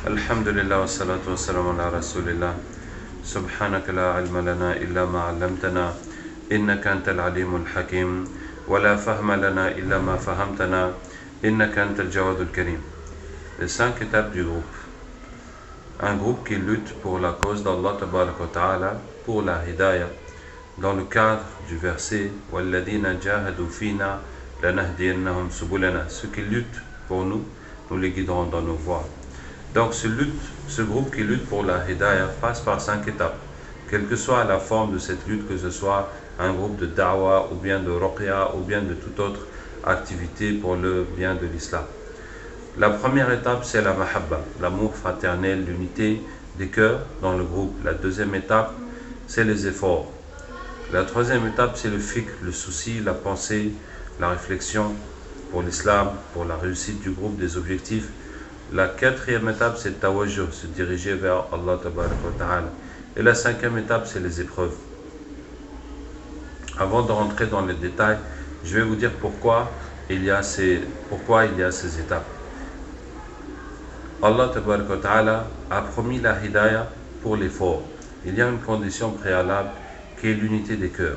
Alhamdulillah wa salatu wa salam ala rasulillah. Subhanaka la ilma lana illa ma 'allamtana innaka antal alimul hakim wa la fahma lana illa ma fahamtana innaka antal jawadul karim. Les 5 étapes du groupe. Un groupe qui lutte pour la cause d'Allah tabaraka wa ta'ala, pour la hidayah, dans le cadre du verset Walladina jahadu fina lanahdiyannahum subulana. Ceux qui luttent pour nous, nous les guiderons dans nos voies. Donc ce groupe qui lutte pour la hidayah passe par 5 étapes. Quelle que soit la forme de cette lutte, que ce soit un groupe de da'wah ou bien de ruqya ou bien de toute autre activité pour le bien de l'islam. La première étape, c'est la mahabba, l'amour fraternel, l'unité des cœurs dans le groupe. La deuxième étape, c'est les efforts. La troisième étape, c'est le fiqh, le souci, la pensée, la réflexion pour l'islam, pour la réussite du groupe, des objectifs. La quatrième étape, c'est le tawajjuh, se diriger vers Allah tabaraka wa ta'ala. Et la cinquième étape, c'est les épreuves. Avant de rentrer dans les détails, je vais vous dire pourquoi il y a ces étapes. Allah tabaraka wa ta'ala a promis la hidayah pour l'effort. Il y a une condition préalable qui est l'unité des cœurs.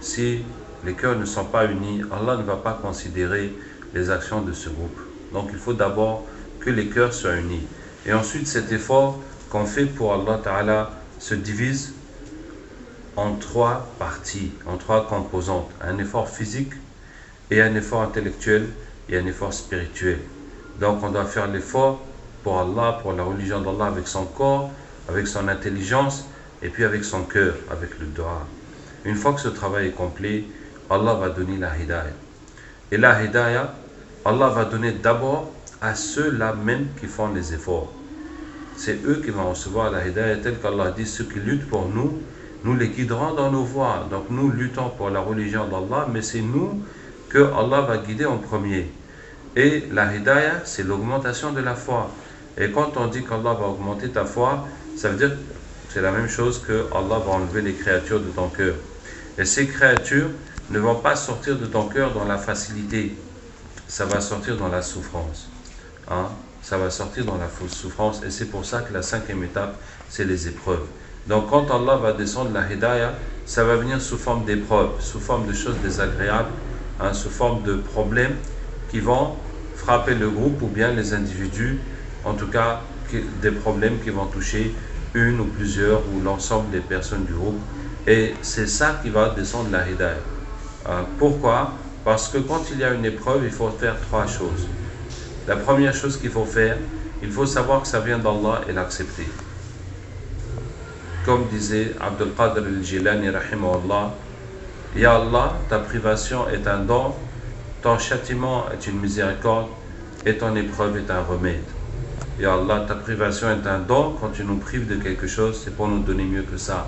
Si les cœurs ne sont pas unis, Allah ne va pas considérer les actions de ce groupe. Donc il faut d'abord que les cœurs soient unis. Et ensuite cet effort qu'on fait pour Allah Ta'ala se divise en 3 parties, en 3 composantes. Un effort physique et un effort intellectuel et un effort spirituel. Donc on doit faire l'effort pour Allah, pour la religion d'Allah avec son corps, avec son intelligence et puis avec son cœur, avec le dua. Une fois que ce travail est complet, Allah va donner la hidayah. Et la hidayah, Allah va donner d'abord à ceux-là même qui font les efforts. C'est eux qui vont recevoir la hidayah, tel qu'Allah dit, ceux qui luttent pour nous, nous les guiderons dans nos voies. Donc nous luttons pour la religion d'Allah, mais c'est nous que Allah va guider en premier. Et la hidayah, c'est l'augmentation de la foi. Et quand on dit qu'Allah va augmenter ta foi, ça veut dire que c'est la même chose que Allah va enlever les créatures de ton cœur. Et ces créatures ne vont pas sortir de ton cœur dans la facilité. Ça va sortir dans la souffrance. Ça va sortir dans la fausse souffrance. Et c'est pour ça que la 5e étape, c'est les épreuves. Donc quand Allah va descendre la hidayah, ça va venir sous forme d'épreuves, sous forme de choses désagréables, sous forme de problèmes qui vont frapper le groupe ou bien les individus, en tout cas des problèmes qui vont toucher une ou plusieurs ou l'ensemble des personnes du groupe. Et c'est ça qui va descendre la hidayah. Pourquoi ? Parce que quand il y a une épreuve, il faut faire 3 choses. La première chose qu'il faut faire, il faut savoir que ça vient d'Allah et l'accepter. Comme disait Abdul Qadir al-Jilani rahimahullah, Ya Allah, ta privation est un don, ton châtiment est une miséricorde et ton épreuve est un remède. Ya Allah, ta privation est un don, quand tu nous prives de quelque chose, c'est pour nous donner mieux que ça.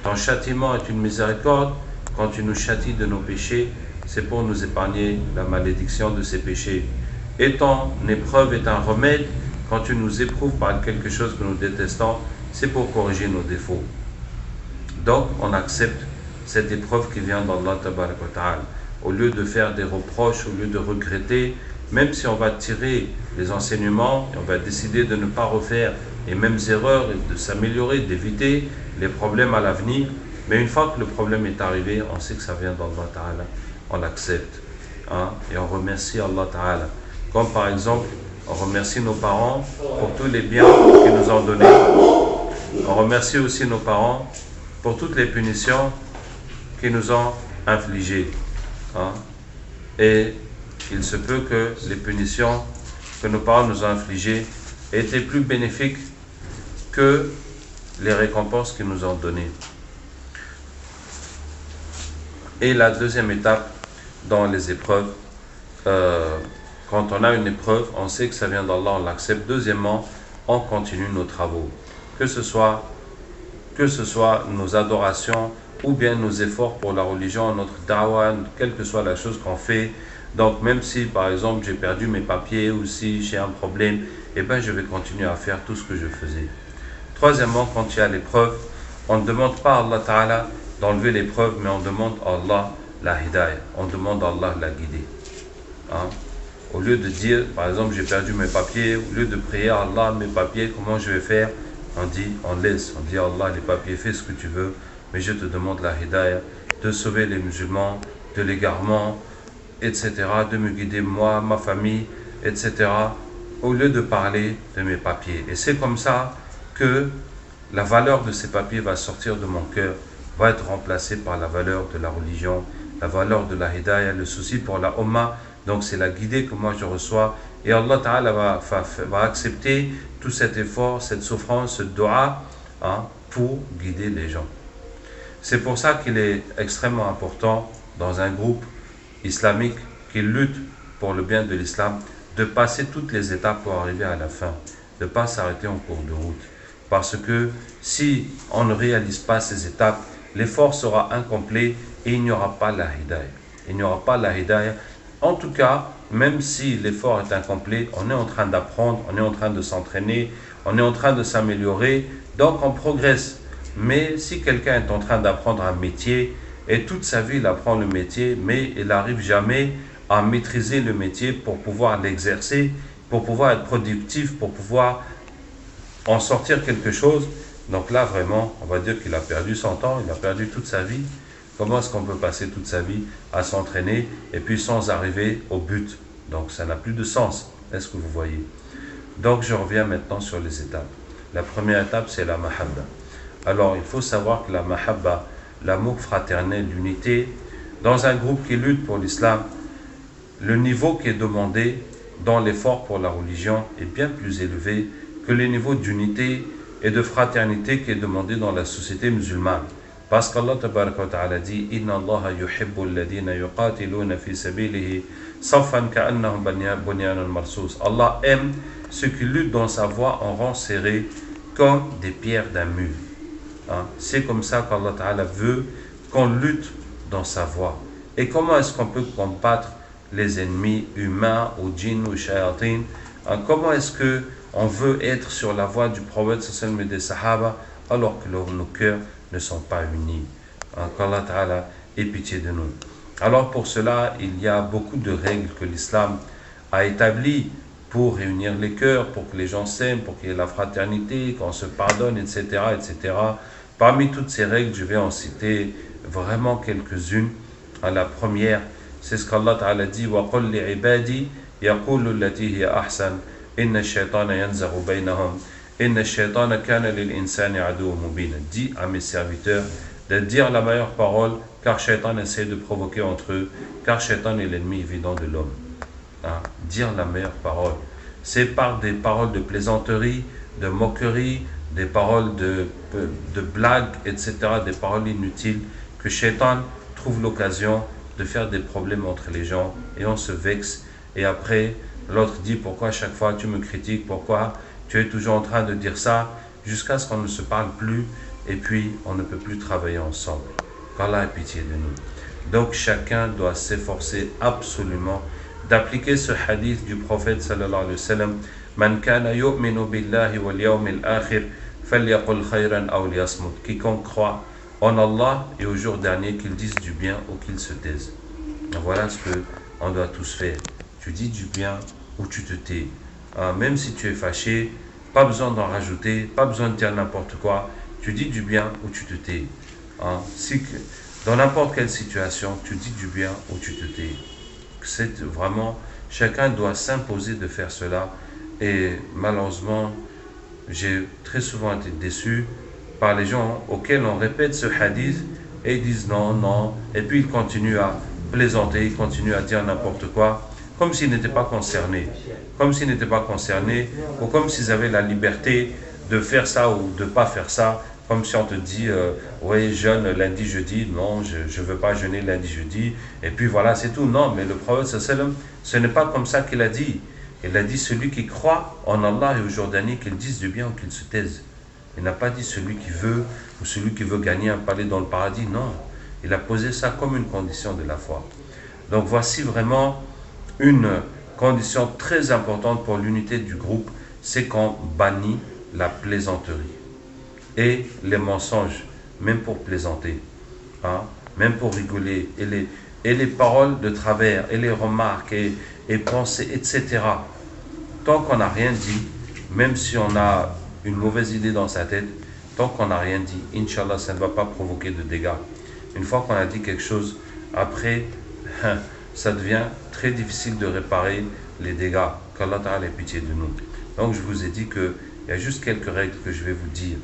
Ton châtiment est une miséricorde, quand tu nous châties de nos péchés, c'est pour nous épargner la malédiction de ces péchés. Et ton épreuve est un remède, quand tu nous éprouves par quelque chose que nous détestons, c'est pour corriger nos défauts. Donc on accepte cette épreuve qui vient d'Allah tabaraka wa ta'ala. Au lieu de faire des reproches, au lieu de regretter, même si on va tirer les enseignements, et on va décider de ne pas refaire les mêmes erreurs, et de s'améliorer, d'éviter les problèmes à l'avenir, mais une fois que le problème est arrivé, on sait que ça vient d'Allah ta'ala, on l'accepte. Et on remercie Allah ta'ala. Comme par exemple, on remercie nos parents pour tous les biens qu'ils nous ont donnés. On remercie aussi nos parents pour toutes les punitions qu'ils nous ont infligées. Et il se peut que les punitions que nos parents nous ont infligées aient été plus bénéfiques que les récompenses qu'ils nous ont données. Et la deuxième étape dans les épreuves, quand on a une épreuve, on sait que ça vient d'Allah, on l'accepte. Deuxièmement, on continue nos travaux. Que ce soit nos adorations ou bien nos efforts pour la religion, notre da'wah, quelle que soit la chose qu'on fait. Donc même si par exemple j'ai perdu mes papiers ou si j'ai un problème, je vais continuer à faire tout ce que je faisais. Troisièmement, quand il y a l'épreuve, on ne demande pas à Allah Ta'ala d'enlever l'épreuve, mais on demande à Allah la hidayah, on demande à Allah la guider. Au lieu de dire, par exemple, j'ai perdu mes papiers, au lieu de prier à Allah, mes papiers, comment je vais faire? On dit, on laisse, on dit à Allah, les papiers, fais ce que tu veux, mais je te demande la hidayah, de sauver les musulmans, de l'égarement, etc., de me guider moi, ma famille, etc., au lieu de parler de mes papiers. Et c'est comme ça que la valeur de ces papiers va sortir de mon cœur, va être remplacée par la valeur de la religion, la valeur de la hidayah, le souci pour la Ummah. Donc c'est la guidée que moi je reçois. Et Allah Ta'ala va accepter tout cet effort, cette souffrance, ce dua, pour guider les gens. C'est pour ça qu'il est extrêmement important dans un groupe islamique qui lutte pour le bien de l'islam de passer toutes les étapes pour arriver à la fin, de ne pas s'arrêter en cours de route. Parce que si on ne réalise pas ces étapes, l'effort sera incomplet et il n'y aura pas la hidayah. Il n'y aura pas la hidayah. En tout cas, même si l'effort est incomplet, on est en train d'apprendre, on est en train de s'entraîner, on est en train de s'améliorer, donc on progresse. Mais si quelqu'un est en train d'apprendre un métier et toute sa vie il apprend le métier, mais il n'arrive jamais à maîtriser le métier pour pouvoir l'exercer, pour pouvoir être productif, pour pouvoir en sortir quelque chose, donc là vraiment, on va dire qu'il a perdu son temps, il a perdu toute sa vie. Comment est-ce qu'on peut passer toute sa vie à s'entraîner et puis sans arriver au but? Donc ça n'a plus de sens. Est-ce que vous voyez? Donc je reviens maintenant sur les étapes. La première étape, c'est la mahabba. Alors il faut savoir que la mahabba, l'amour fraternel, l'unité, dans un groupe qui lutte pour l'islam, le niveau qui est demandé dans l'effort pour la religion est bien plus élevé que le niveau d'unité et de fraternité qui est demandé dans la société musulmane. Parce qu'Allah Ta'ala dit Inna Allah yuhibbu alladhina yuqatiluna fi sabilihi saffan ka'annahum bunyanun marsus. Allah aime ceux qui luttent dans sa voie en rang serré comme des pierres d'un mur. C'est comme ça qu'Allah Ta'ala veut qu'on lutte dans sa voie. Et comment est-ce qu'on peut combattre les ennemis humains ou djinns ou shayatin? Comment est-ce qu'on veut être sur la voie du prophète sallallahu alayhi wa sallam et des sahaba alors que nos cœurs ne sont pas unis? Qu'Allah Ta'ala ait pitié de nous. Alors pour cela, il y a beaucoup de règles que l'islam a établies pour réunir les cœurs, pour que les gens s'aiment, pour qu'il y ait la fraternité, qu'on se pardonne, etc., etc. Parmi toutes ces règles, je vais en citer vraiment quelques-unes. La première, c'est ce qu'Allah Ta'ala dit وَقُلْ لِعِبَادِي يَقُولُ الَّتِي هِيَ أَحْسَنُ إِنَّ الشَّيْطَانَ يَنْزَغُ بَيْنَهُمْ إِنَّ الشَّيْطَانَ كَانَ لِلْإِنسَانِ عَدُوًّا مُبِينًا. Dis à mes serviteurs de dire la meilleure parole, car Shaitan essaie de provoquer entre eux, car Shaitan est l'ennemi évident de l'homme. Dire la meilleure parole, c'est par des paroles de plaisanterie, de moquerie, des paroles de blagues, etc., des paroles inutiles, que Shaitan trouve l'occasion de faire des problèmes entre les gens, et on se vexe, et après, l'autre dit, pourquoi chaque fois tu me critiques, pourquoi tu es toujours en train de dire ça, jusqu'à ce qu'on ne se parle plus, et puis on ne peut plus travailler ensemble. Qu'Allah ait pitié de nous. Donc chacun doit s'efforcer absolument d'appliquer ce hadith du prophète sallallahu alayhi wa sallam. Man kana yu'minu billahi wal yawmil akhir falyaqul khayran aw liyasmut. Quiconque croit en Allah et au jour dernier, qu'il dise du bien ou qu'il se taise. Voilà ce qu'on doit tous faire. Tu dis du bien ou tu te tais. Même si tu es fâché, pas besoin d'en rajouter, pas besoin de dire n'importe quoi. Tu dis du bien ou tu te tais. Dans n'importe quelle situation, tu dis du bien ou tu te tais. C'est vraiment, chacun doit s'imposer de faire cela. Et malheureusement, j'ai très souvent été déçu par les gens auxquels on répète ce hadith et ils disent non, non, et puis ils continuent à plaisanter, ils continuent à dire n'importe quoi, comme s'ils n'étaient pas concernés, ou comme s'ils avaient la liberté de faire ça ou de ne pas faire ça, comme si on te dit, oui, jeûne lundi, jeudi, non, je ne veux pas jeûner lundi, jeudi, et puis voilà, c'est tout. Non, mais le prophète sallallahu alayhi wa sallam, ce n'est pas comme ça qu'il a dit. Il a dit celui qui croit en Allah et au jour dernier, qu'il dise du bien ou qu'il se taise. Il n'a pas dit celui qui veut ou celui qui veut gagner un palais dans le paradis. Non, il a posé ça comme une condition de la foi. Donc voici vraiment une condition très importante pour l'unité du groupe, c'est qu'on bannit la plaisanterie et les mensonges, même pour plaisanter, même pour rigoler. Et et les paroles de travers, et les remarques, et pensées, etc. Tant qu'on n'a rien dit, même si on a une mauvaise idée dans sa tête, tant qu'on n'a rien dit, Inch'Allah, ça ne va pas provoquer de dégâts. Une fois qu'on a dit quelque chose, après, ça devient très difficile de réparer les dégâts. Qu'Allah Ta'ala ait pitié de nous. Donc je vous ai dit qu'il y a juste quelques règles que je vais vous dire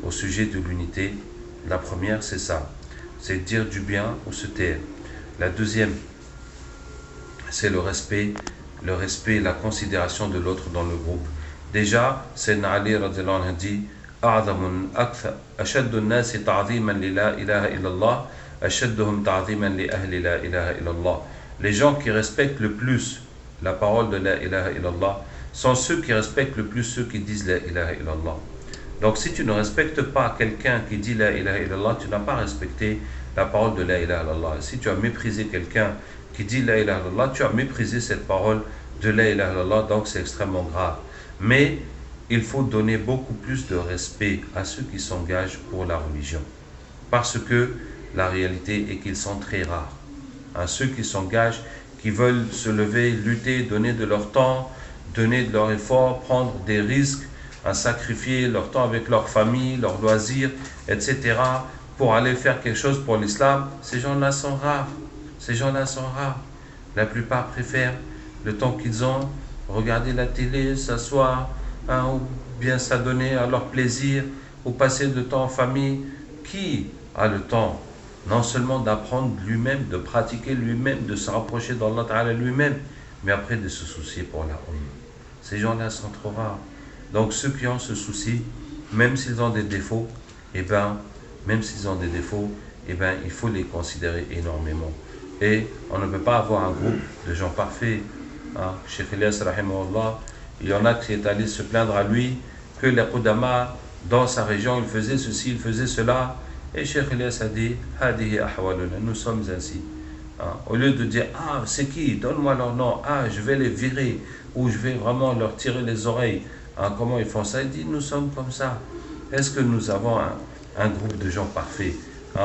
au sujet de l'unité. La première, c'est ça. C'est dire du bien ou se taire. La deuxième, c'est le respect, la considération de l'autre dans le groupe. Déjà, Sayyidina Ali radhiyallahu anhu dit أعظم أكثر أشد الناس تعظيما للا إله إلا الله أشدهم تعظيما لأهل لا إله إلا الله. Les gens qui respectent le plus la parole de la ilaha illallah sont ceux qui respectent le plus ceux qui disent la ilaha illallah. Donc si tu ne respectes pas quelqu'un qui dit la ilaha illallah, tu n'as pas respecté la parole de la ilaha illallah. Si tu as méprisé quelqu'un qui dit la ilaha illallah, tu as méprisé cette parole de la ilaha illallah, donc c'est extrêmement grave. Mais il faut donner beaucoup plus de respect à ceux qui s'engagent pour la religion. Parce que la réalité est qu'ils sont très rares. À ceux qui s'engagent, qui veulent se lever, lutter, donner de leur temps, donner de leur effort, prendre des risques, à sacrifier leur temps avec leur famille, leurs loisirs, etc. pour aller faire quelque chose pour l'islam, ces gens-là sont rares. Ces gens-là sont rares. La plupart préfèrent le temps qu'ils ont, regarder la télé, s'asseoir, ou bien s'adonner à leur plaisir, ou passer du temps en famille. Qui a le temps non seulement d'apprendre lui-même, de pratiquer lui-même, de se rapprocher d'Allah Ta'ala lui-même, mais après de se soucier pour la Ummah. Ces gens-là sont trop rares. Donc ceux qui ont ce souci, même s'ils ont des défauts, il faut les considérer énormément. Et on ne peut pas avoir un groupe de gens parfaits. Cheikh Ilyas rahimahullah, il y en a qui est allé se plaindre à lui que les Qudama dans sa région, il faisait ceci, il faisait cela. Et Cheikh Ilyas a dit, Hadihi ahwaluna, nous sommes ainsi. Au lieu de dire, c'est qui, donne-moi leur nom, je vais les virer, ou je vais vraiment leur tirer les oreilles. Comment ils font ça? Il dit, nous sommes comme ça. Est-ce que nous avons un groupe de gens parfaits?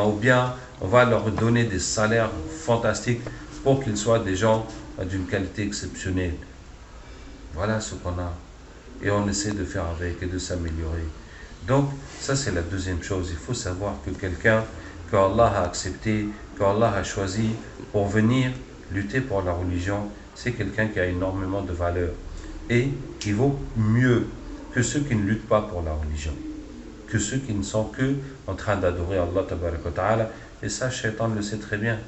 Ou bien on va leur donner des salaires fantastiques pour qu'ils soient des gens d'une qualité exceptionnelle. Voilà ce qu'on a. Et on essaie de faire avec et de s'améliorer. Donc, ça c'est la deuxième chose. Il faut savoir que quelqu'un que Allah a accepté, que Allah a choisi pour venir lutter pour la religion, c'est quelqu'un qui a énormément de valeur. Et qui vaut mieux que ceux qui ne luttent pas pour la religion, que ceux qui ne sont que en train d'adorer Allah tabaraka wa ta'ala. Et ça, Shaitan le sait très bien.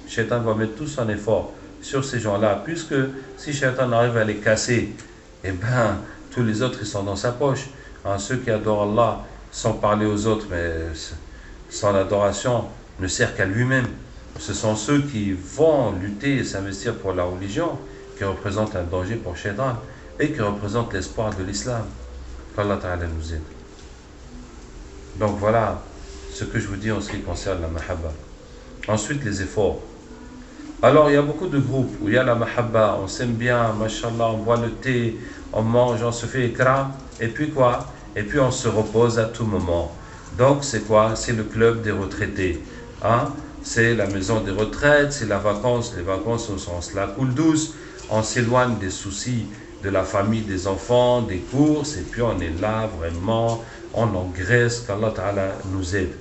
Shaitan va mettre tout son effort sur ces gens-là, puisque si Shaitan arrive à les casser, tous les autres ils sont dans sa poche. Ceux qui adorent Allah sans parler aux autres, mais sans l'adoration, ne sert qu'à lui-même. Ce sont ceux qui vont lutter et s'investir pour la religion qui représentent un danger pour Shaitan et qui représentent l'espoir de l'islam. Qu'Allah Ta'ala nous aide. Donc voilà ce que je vous dis en ce qui concerne la mahabba. Ensuite, les efforts. Alors, il y a beaucoup de groupes où il y a la mahabba, on s'aime bien, mashallah, on boit le thé, on mange, on se fait ikram, et puis quoi? Et puis on se repose à tout moment. Donc, c'est quoi? C'est le club des retraités. C'est la maison des retraites, c'est la vacance, les vacances au sens la coule douce, on s'éloigne des soucis de la famille, des enfants, des courses, et puis on est là vraiment, on engraisse, qu'Allah Ta'ala nous aide.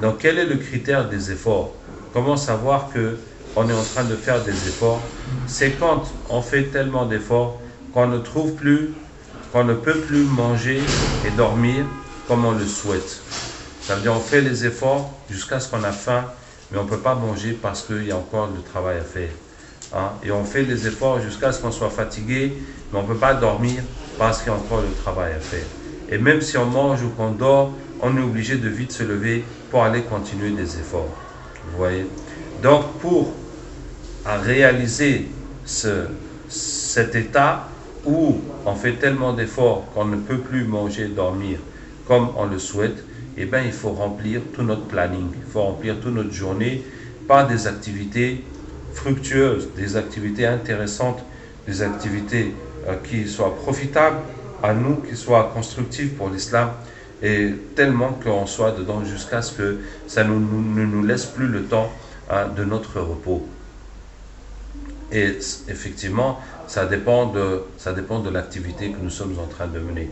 Donc quel est le critère des efforts? Comment savoir qu'on est en train de faire des efforts? C'est quand on fait tellement d'efforts qu'on ne trouve plus, qu'on ne peut plus manger et dormir comme on le souhaite. Ça veut dire on fait les efforts jusqu'à ce qu'on a faim, mais on ne peut pas manger parce qu'il y a encore du travail à faire. Et on fait les efforts jusqu'à ce qu'on soit fatigué, mais on ne peut pas dormir parce qu'il y a encore du travail à faire. Et même si on mange ou qu'on dort, on est obligé de vite se lever pour aller continuer des efforts. Vous voyez? Donc pour réaliser cet état où on fait tellement d'efforts qu'on ne peut plus manger, dormir comme on le souhaite, il faut remplir tout notre planning, il faut remplir toute notre journée par des activités fructueuses, des activités intéressantes, des activités qui soient profitables à nous, qui soient constructives pour l'islam, et tellement qu'on soit dedans jusqu'à ce que ça ne nous laisse plus le temps de notre repos. Et effectivement, ça dépend de l'activité que nous sommes en train de mener.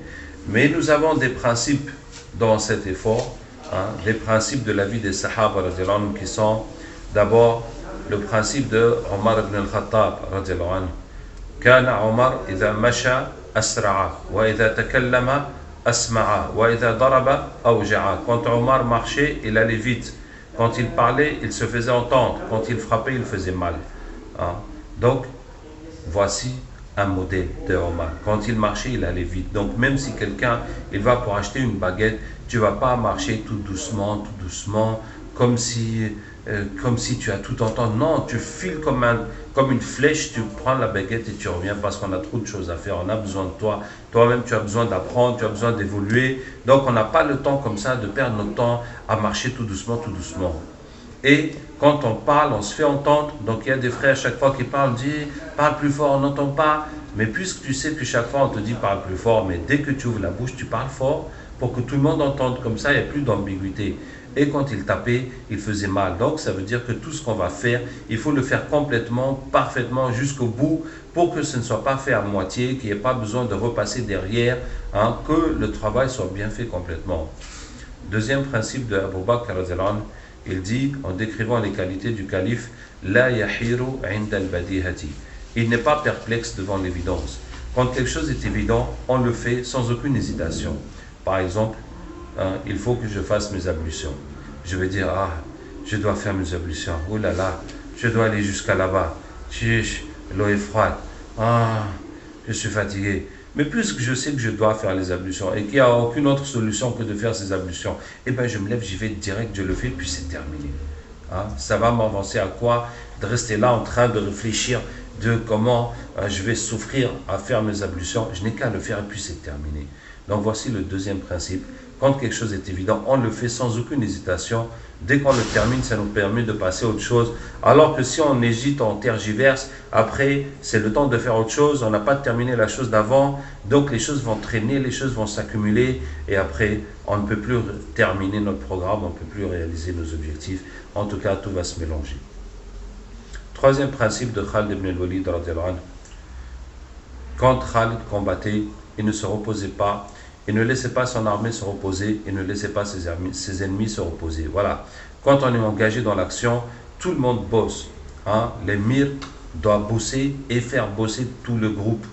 Mais nous avons des principes dans cet effort, des principes de la vie des Sahaba qui sont d'abord le principe de Omar ibn al-Khattab radiallahu anhu. كان عمر إذا مشى أسرع وإذا تكلم أسمع وإذا ضرب أوجع. Quand Omar marchait, il allait vite. Quand il parlait, il se faisait entendre. Quand il frappait, il faisait mal. Donc, voici un modèle de Omar. Quand il marchait, il allait vite. Donc, même si quelqu'un il va pour acheter une baguette, tu ne vas pas marcher tout doucement, comme si tu as tout entendu. Non, tu files comme une flèche, tu prends la baguette et tu reviens parce qu'on a trop de choses à faire. On a besoin de toi. Toi-même, tu as besoin d'apprendre, tu as besoin d'évoluer. Donc, on n'a pas le temps comme ça de perdre notre temps à marcher tout doucement, tout doucement. Et quand on parle, on se fait entendre. Donc il y a des frères, chaque fois qu'ils parlent, disent parle plus fort, on n'entend pas. Mais puisque tu sais que chaque fois on te dit parle plus fort, mais dès que tu ouvres la bouche, tu parles fort pour que tout le monde entende. Comme ça, il n'y a plus d'ambiguïté. Et quand il tapait, il faisait mal. Donc ça veut dire que tout ce qu'on va faire, il faut le faire complètement, parfaitement, jusqu'au bout, pour que ce ne soit pas fait à moitié, qu'il n'y ait pas besoin de repasser derrière, que le travail soit bien fait complètement. Deuxième principe de Abu Bakr, il dit, en décrivant les qualités du calife, La yahiru inda al-badihati. Il n'est pas perplexe devant l'évidence. Quand quelque chose est évident, on le fait sans aucune hésitation. Par exemple, il faut que je fasse mes ablutions. Je vais dire, je dois faire mes ablutions. Oh là là, je dois aller jusqu'à là-bas. L'eau est froide. Je suis fatigué. Mais puisque je sais que je dois faire les ablutions et qu'il n'y a aucune autre solution que de faire ces ablutions, eh bien je me lève, j'y vais direct, je le fais, puis c'est terminé. Ça va m'avancer à quoi de rester là en train de réfléchir de comment je vais souffrir à faire mes ablutions. Je n'ai qu'à le faire et puis c'est terminé. Donc voici le deuxième principe. Quand quelque chose est évident, on le fait sans aucune hésitation. Dès qu'on le termine, ça nous permet de passer à autre chose. Alors que si on hésite, on tergiverse, après, c'est le temps de faire autre chose. On n'a pas terminé la chose d'avant. Donc les choses vont traîner, les choses vont s'accumuler. Et après, on ne peut plus terminer notre programme, on ne peut plus réaliser nos objectifs. En tout cas, tout va se mélanger. Troisième principe de Khalid ibn al-Walid. Quand Khalid combattait, il ne se reposait pas. Il ne laissait pas son armée se reposer, il ne laissait pas ses ennemis se reposer. Voilà. Quand on est engagé dans l'action, tout le monde bosse. L'émir doit bosser et faire bosser tout le groupe.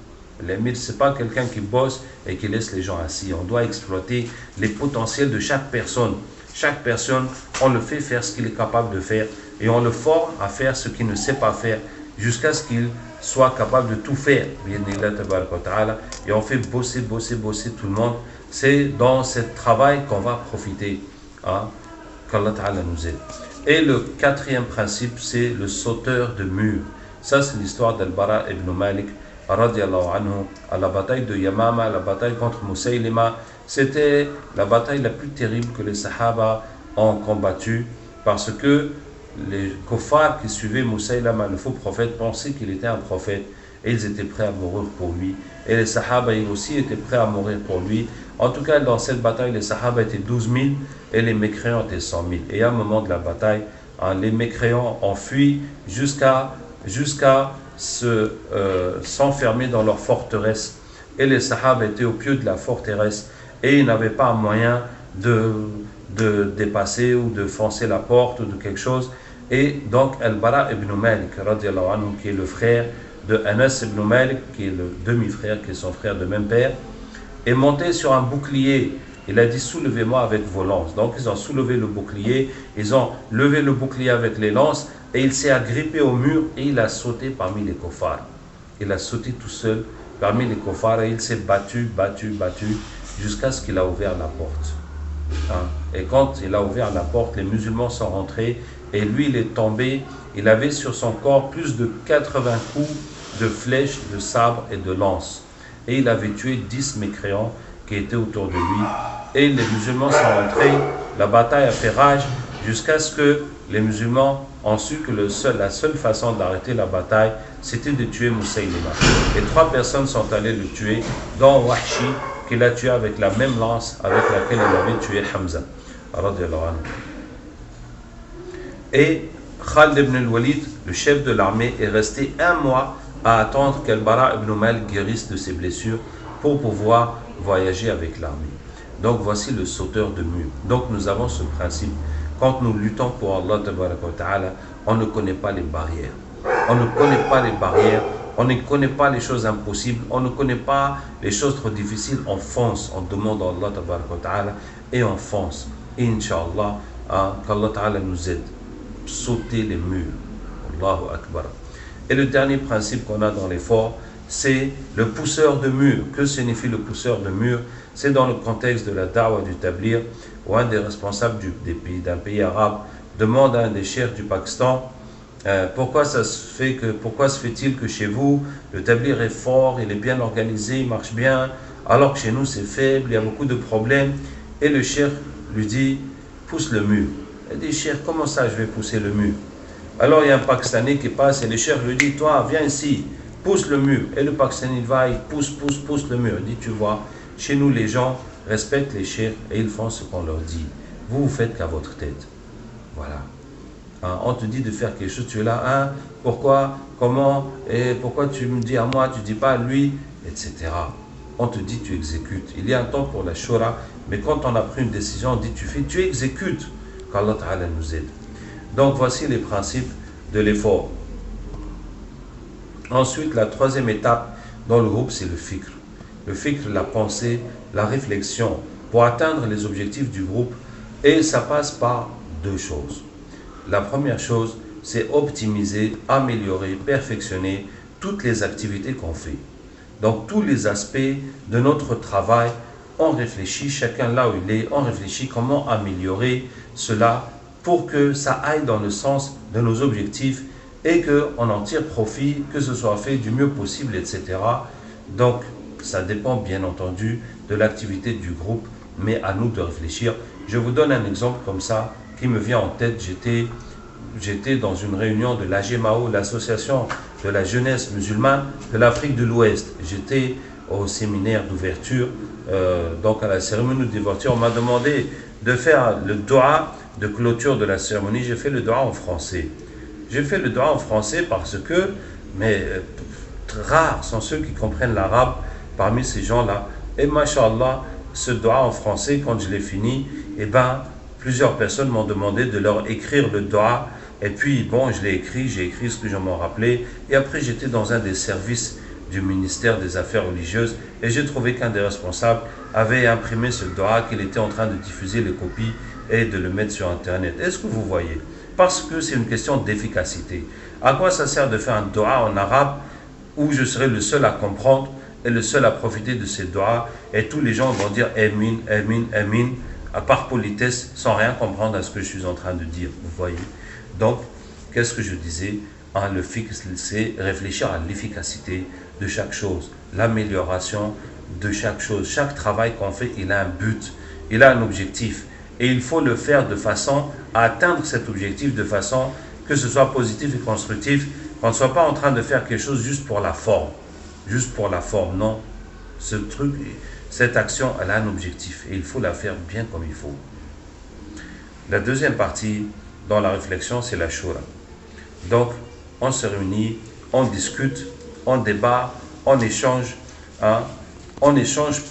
L'émir, ce n'est pas quelqu'un qui bosse et qui laisse les gens assis. On doit exploiter les potentiels de chaque personne. Chaque personne, on le fait faire ce qu'il est capable de faire et on le forme à faire ce qu'il ne sait pas faire jusqu'à ce qu'il soit capable de tout faire. Et on fait bosser tout le monde. C'est dans ce travail qu'on va profiter. Qu'Allah Ta'ala nous aide. Et le quatrième principe, c'est le sauteur de mur. Ça, c'est l'histoire d'Al-Bara ibn Malik radiallahu anhu, à la bataille de Yamama, la bataille contre Musaylima. C'était la bataille la plus terrible que les Sahaba ont combattue parce que les kuffars qui suivaient Musaylama, le faux prophète, pensaient qu'il était un prophète et ils étaient prêts à mourir pour lui. Et les Sahaba aussi étaient prêts à mourir pour lui. En tout cas, dans cette bataille, les Sahaba étaient 12 000 et les mécréants étaient 100 000. Et à un moment de la bataille, les mécréants ont fui jusqu'à s'enfermer dans leur forteresse. Et les Sahaba étaient au pied de la forteresse et ils n'avaient pas moyen de dépasser ou de foncer la porte ou de quelque chose. Et donc Al-Bara ibn Malik radiallahu anhu, qui est le frère de Anas ibn Malik, qui est le demi-frère, qui est son frère de même père, est monté sur un bouclier. Il a dit soulevez-moi avec vos lances. Donc ils ont soulevé le bouclier, ils ont levé le bouclier avec les lances et il s'est agrippé au mur et il a sauté parmi les kuffars. Il a sauté tout seul parmi les kuffars et il s'est battu jusqu'à ce qu'il a ouvert la porte. Et quand il a ouvert la porte, les musulmans sont rentrés et lui il est tombé. Il avait sur son corps plus de 80 coups de flèches, de sabres et de lances. Et il avait tué 10 mécréants qui étaient autour de lui. Et les musulmans sont rentrés. La bataille a fait rage jusqu'à ce que les musulmans ont su que la seule façon d'arrêter la bataille, c'était de tuer Musaylima. Et 3 personnes sont allées le tuer, dont Wahshi, qui l'a tué avec la même lance avec laquelle il avait tué Hamza. Et Khalid ibn al-Walid, le chef de l'armée, est resté un mois à attendre qu'Al-Bara ibn Malik guérisse de ses blessures pour pouvoir voyager avec l'armée. Donc voici le sauteur de mur. Donc nous avons ce principe. Quand nous luttons pour Allah, on ne connaît pas les barrières. On ne connaît pas les barrières. On ne connaît pas les choses impossibles. On ne connaît pas les choses trop difficiles. On fonce. On demande à Allah et on fonce. Et Inch'Allah, qu'Allah Ta'ala nous aide. Sauter les murs. Allahu Akbar. Et le dernier principe qu'on a dans l'effort, c'est le pousseur de mur. Que signifie le pousseur de mur? C'est dans le contexte de la da'wah du tablir, où un des responsables d'un pays arabe demande à un des chefs du Pakistan pourquoi se fait-il que chez vous le tablir est fort, il est bien organisé, il marche bien, alors que chez nous c'est faible, il y a beaucoup de problèmes. Et le chef lui dit pousse le mur. Il dit chef, comment ça je vais pousser le mur? Alors il y a un Pakistanais qui passe et le chef lui dit toi viens ici, pousse le mur. Et le Pakistanais va, il pousse le mur. Il dit tu vois, chez nous les gens respectent les chefs et ils font ce qu'on leur dit. Vous faites qu'à votre tête. Voilà. On te dit de faire quelque chose, tu es là, pourquoi, comment, et pourquoi tu me dis à moi, tu ne dis pas à lui, etc. On te dit tu exécutes. Il y a un temps pour la shura, mais quand on a pris une décision, on dit tu fais, tu exécutes. Qu'Allah Ta'ala nous aide. Donc voici les principes de l'effort. Ensuite, la troisième étape dans le groupe, c'est le fikr. Le fikr, la pensée, la réflexion, pour atteindre les objectifs du groupe. Et ça passe par deux choses. La première chose, c'est optimiser, améliorer, perfectionner toutes les activités qu'on fait. Donc tous les aspects de notre travail, on réfléchit, chacun là où il est, on réfléchit comment améliorer cela pour que ça aille dans le sens de nos objectifs et qu'on en tire profit, que ce soit fait du mieux possible, etc. Donc ça dépend bien entendu de l'activité du groupe, mais à nous de réfléchir. Je vous donne un exemple comme ça qui me vient en tête. J'étais dans une réunion de l'AGMAO, l'association de la jeunesse musulmane de l'Afrique de l'Ouest. J'étais au séminaire d'ouverture, donc à la cérémonie d'ouverture, on m'a demandé de faire le doua de clôture de la cérémonie. J'ai fait le doua en français. J'ai fait le doua en français parce que, rares sont ceux qui comprennent l'arabe parmi ces gens-là. Et machallah, ce doua en français, quand je l'ai fini, plusieurs personnes m'ont demandé de leur écrire le doua. Et puis, bon, j'ai écrit ce que je m'en rappelais. Et après, j'étais dans un des services du ministère des Affaires religieuses et j'ai trouvé qu'un des responsables avait imprimé ce doua, qu'il était en train de diffuser les copies et de le mettre sur Internet. Est-ce que vous voyez? Parce que c'est une question d'efficacité. À quoi ça sert de faire un doua en arabe où je serai le seul à comprendre et le seul à profiter de ces doua et tous les gens vont dire Amin, Amin, Amin, à part politesse, sans rien comprendre à ce que je suis en train de dire. Vous voyez? Donc, qu'est-ce que je disais? Le fixe, c'est réfléchir à l'efficacité de chaque chose, l'amélioration de chaque chose. Chaque travail qu'on fait, il a un but, il a un objectif. Et il faut le faire de façon à atteindre cet objectif, de façon que ce soit positif et constructif, qu'on ne soit pas en train de faire quelque chose juste pour la forme. Juste pour la forme, non. Cette action, elle a un objectif et il faut la faire bien comme il faut. La deuxième partie dans la réflexion, c'est la shura. Donc, on se réunit, on discute, on débat, on échange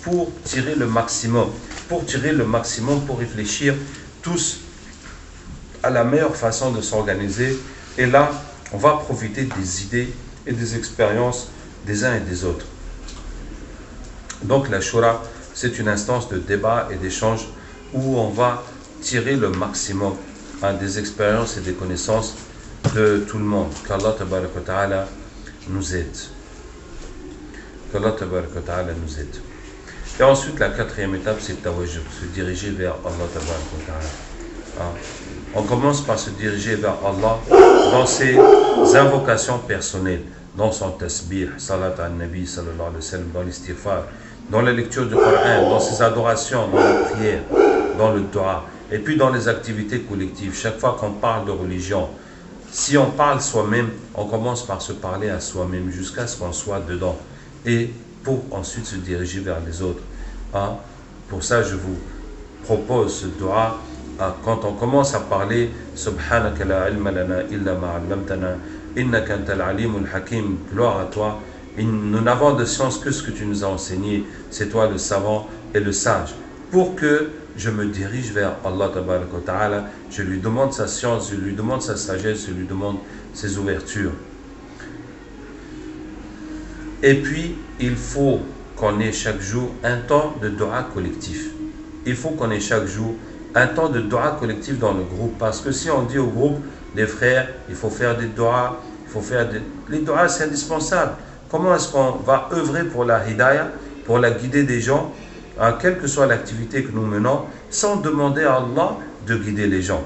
pour tirer le maximum. Pour réfléchir tous à la meilleure façon de s'organiser. Et là, on va profiter des idées et des expériences des uns et des autres. Donc la shura, c'est une instance de débat et d'échange où on va tirer le maximum des expériences et des connaissances de tout le monde. Qu'Allah tabaraka wa ta'ala nous aide. Et ensuite, la quatrième étape, c'est le tawajjuh, se diriger vers Allah tabaraka wa ta'ala. On commence par se diriger vers Allah dans ses invocations personnelles, dans son tasbih, salat al-nabi sallallahu alayhi wa sallam, dans l'istighfar, dans la lecture du Coran, dans ses adorations, dans la prière, dans le dua, et puis dans les activités collectives. Chaque fois qu'on parle de religion, si on parle soi-même, on commence par se parler à soi-même jusqu'à ce qu'on soit dedans, et pour ensuite se diriger vers les autres. Pour ça, je vous propose ce dua quand on commence à parler Subhanaka la ilma lana illa ma 'allamtana innaka antal alimul hakim, gloire à toi, nous n'avons de science que ce que tu nous as enseigné, c'est toi le savant et le sage. Pour que je me dirige vers Allah tabaraka wa ta'ala, je lui demande sa science, je lui demande sa sagesse, je lui demande ses ouvertures. Et puis, il faut qu'on ait chaque jour un temps de dua collectif. Il faut qu'on ait chaque jour un temps de dua collectif dans le groupe. Parce que si on dit au groupe, les frères, il faut faire des duas, il faut faire des... Les duas, c'est indispensable. Comment est-ce qu'on va œuvrer pour la hidayah, pour la guider des gens, quelle que soit l'activité que nous menons, sans demander à Allah de guider les gens?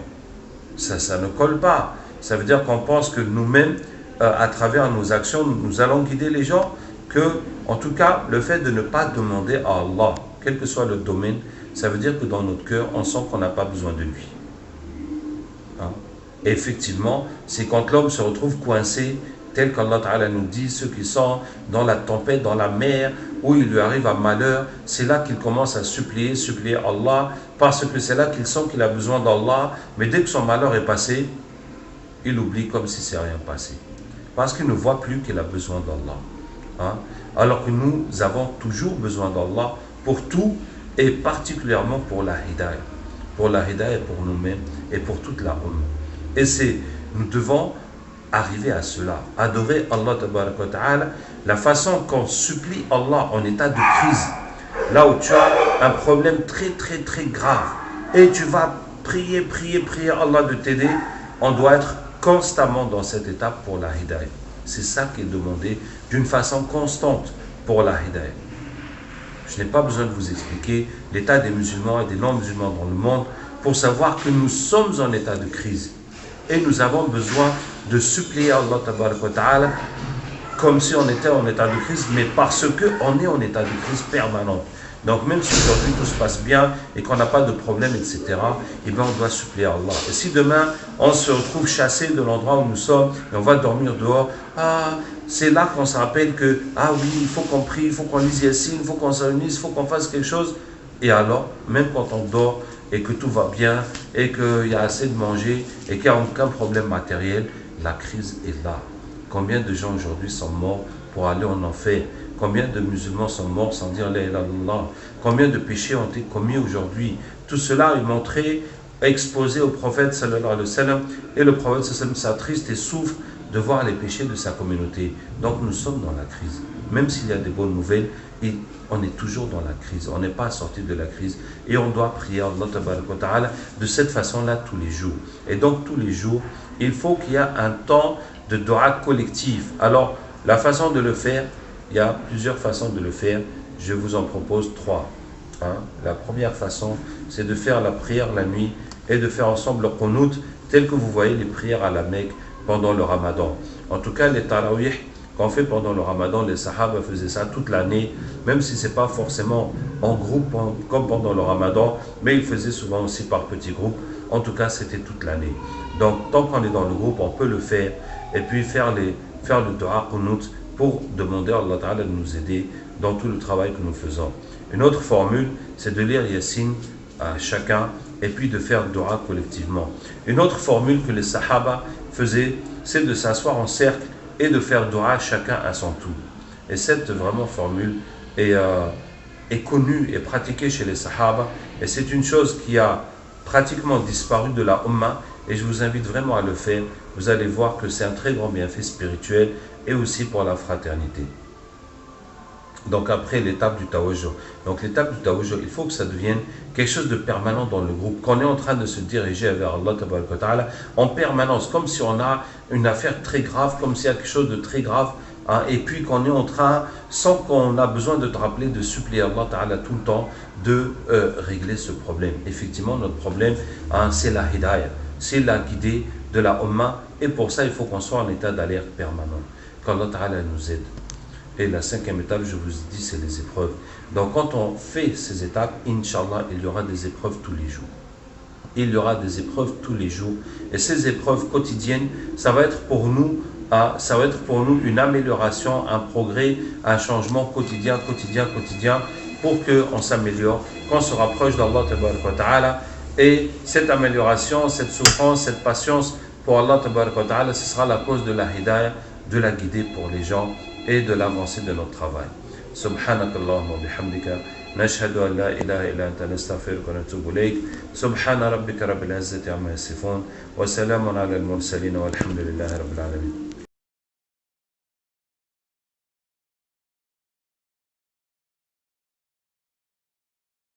Ça ne colle pas. Ça veut dire qu'on pense que nous-mêmes, à travers nos actions, nous allons guider les gens, que, en tout cas, le fait de ne pas demander à Allah, quel que soit le domaine, ça veut dire que dans notre cœur, on sent qu'on n'a pas besoin de lui. Et effectivement, c'est quand l'homme se retrouve coincé, tel qu'Allah Ta'ala nous dit, ceux qui sont dans la tempête, dans la mer, où il lui arrive un malheur, c'est là qu'il commence à supplier Allah, parce que c'est là qu'il sent qu'il a besoin d'Allah, mais dès que son malheur est passé, il oublie comme si c'est rien passé. Parce qu'il ne voit plus qu'il a besoin d'Allah. Alors que nous avons toujours besoin d'Allah pour tout, et particulièrement pour la hidayah. Pour la hidayah pour nous-mêmes et pour toute la ummah. Et nous devons arriver à cela, adorer Allah tabaraka wa ta'ala, la façon qu'on supplie Allah en état de crise, là où tu as un problème très très très grave, et tu vas prier Allah de t'aider, on doit être constamment dans cette étape pour la hidayah. C'est ça qui est demandé d'une façon constante pour la hidayah. Je n'ai pas besoin de vous expliquer l'état des musulmans et des non-musulmans dans le monde pour savoir que nous sommes en état de crise. Et nous avons besoin de supplier Allah tabaraka wa ta'ala comme si on était en état de crise, mais parce qu'on est en état de crise permanente. Donc même si aujourd'hui tout se passe bien et qu'on n'a pas de problème, etc., eh bien on doit supplier Allah. Et si demain on se retrouve chassé de l'endroit où nous sommes et on va dormir dehors, c'est là qu'on se rappelle que, oui, il faut qu'on prie, il faut qu'on lise Yassine, il faut qu'on se réunisse, il faut qu'on fasse quelque chose. Et alors, même quand on dort et que tout va bien et qu'il y a assez de manger et qu'il n'y a aucun problème matériel, la crise est là. Combien de gens aujourd'hui sont morts pour aller en enfer? Combien de musulmans sont morts sans dire la ilaha illallah? Combien de péchés ont été commis aujourd'hui? Tout cela est montré, exposé au prophète sallallahu alayhi wa sallam, et le prophète sallallahu alayhi wa sallam s'attriste et souffre de voir les péchés de sa communauté. Donc nous sommes dans la crise. Même s'il y a des bonnes nouvelles, on est toujours dans la crise. On n'est pas sorti de la crise. Et on doit prier Allah tabaraka wa ta'ala de cette façon-là tous les jours. Et donc tous les jours, il faut qu'il y ait un temps de dua collectif. Alors, la façon de le faire, il y a plusieurs façons de le faire. Je vous en propose 3. La première façon, c'est de faire la prière la nuit et de faire ensemble le qunut, tel que vous voyez les prières à la Mecque pendant le Ramadan. En tout cas, les tarawih qu'on fait pendant le Ramadan, les Sahaba faisaient ça toute l'année, même si ce n'est pas forcément en groupe comme pendant le Ramadan, mais ils faisaient souvent aussi par petits groupes. En tout cas, c'était toute l'année. Donc, tant qu'on est dans le groupe, on peut le faire et puis faire le dua qunut pour demander à Allah Ta'ala de nous aider dans tout le travail que nous faisons. Une autre formule, c'est de lire Yassine à chacun et puis de faire dua collectivement. Une autre formule que les Sahaba faisaient, c'est de s'asseoir en cercle et de faire dua chacun à son tour. Et cette vraiment formule est connue et pratiquée chez les Sahaba, et c'est une chose qui a pratiquement disparu de la Ummah, et je vous invite vraiment à le faire. Vous allez voir que c'est un très grand bienfait spirituel et aussi pour la fraternité. Donc après l'étape du tawajjuh. Donc l'étape du tawajjuh, il faut que ça devienne quelque chose de permanent dans le groupe. Qu'on est en train de se diriger vers Allah tabaraka wa ta'ala en permanence, comme si on a une affaire très grave, comme s'il y a quelque chose de très grave, et puis qu'on est en train, sans qu'on a besoin de te rappeler, de supplier Allah ta'ala tout le temps, de régler ce problème. Effectivement, notre problème, c'est la hidayah, c'est la guidée de la ummah, et pour ça, il faut qu'on soit en état d'alerte permanent. Qu'Allah ta'ala nous aide. Et la 5e étape, je vous dis, c'est les épreuves. Donc quand on fait ces étapes, Inch'Allah, il y aura des épreuves tous les jours. Il y aura des épreuves tous les jours. Et ces épreuves quotidiennes, ça va être pour nous une amélioration, un progrès, un changement quotidien, pour qu'on s'améliore, qu'on se rapproche d'Allah Ta'ala Et cette amélioration, cette souffrance, cette patience pour Allah tabaraka wa ta'ala, ce sera la cause de la hidayah, de la guider pour les gens et de l'avancée de notre travail. Subhanakallahumma wa bihamdika, nashhadu an la ilaha illa anta nastaghfiruka wa natubu ilayk. Subhana rabbika rabbil izzati amma yasifun, wa salamun ala al-mursalin walhamdulillahi rabbil alamin.